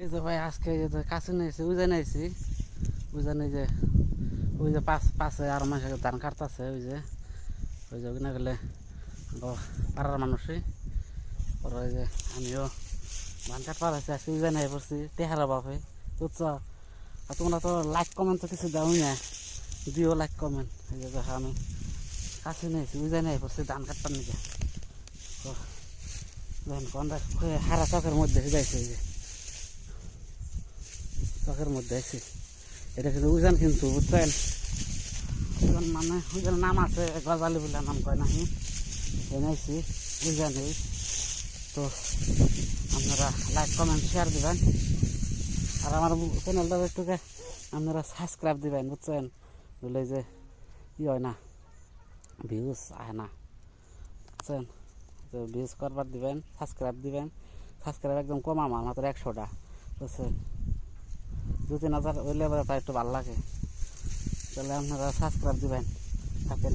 এই যে ভাই আজকে এই যে কাছে নিয়েছি উজান আইছি উজানে যে ওই যে পাশে আর মানুষের ধান কাটতেছে ওই যে ওখানে গেলে পাড়ার মানুষই ওরা ওই যে আমিও ধান কাটবার আছে আজকে উজানে আই পড়ছি টেহারা বাপে বুঝছো। আর তোমরা তো লাইক কমেন্ট তো কিছু দাও না, দিও লাইক কমেন্ট। এই যে দেখো আমি কাছে নিয়েছি উজানে আই পড়ছি ধান কাটবার নিকে। তো দেখেন কোনটা হারা চকের মধ্যে যাইছে, এই যে চকের মধ্যে আইছি। এটা কিন্তু উজান কিন্তু বুঝছেন, উজান মানে উজান নাম আছে গজালি বলে নাম কয় নাহি এনেছি উজানেই। তো আপনারা লাইক কমেন্ট শেয়ার দিবেন আর আমার চ্যানেলটা একটুকে আপনারা সাবস্ক্রাইব দিবেন বুঝছেন, বলে যে ই হয় না ভিউজ আয় না বুঝছেন। তো ভিউজ করবার দিবেন, সাবস্ক্রাইব দিবেন। সাবস্ক্রাইব একদম কম আমার মাত্র 100টা বুঝছেন, 2-3 হাজার ওই লেভেলটা একটু ভালো লাগে। তাহলে আপনারা সাবস্ক্রাইব দিবেন থাকেন।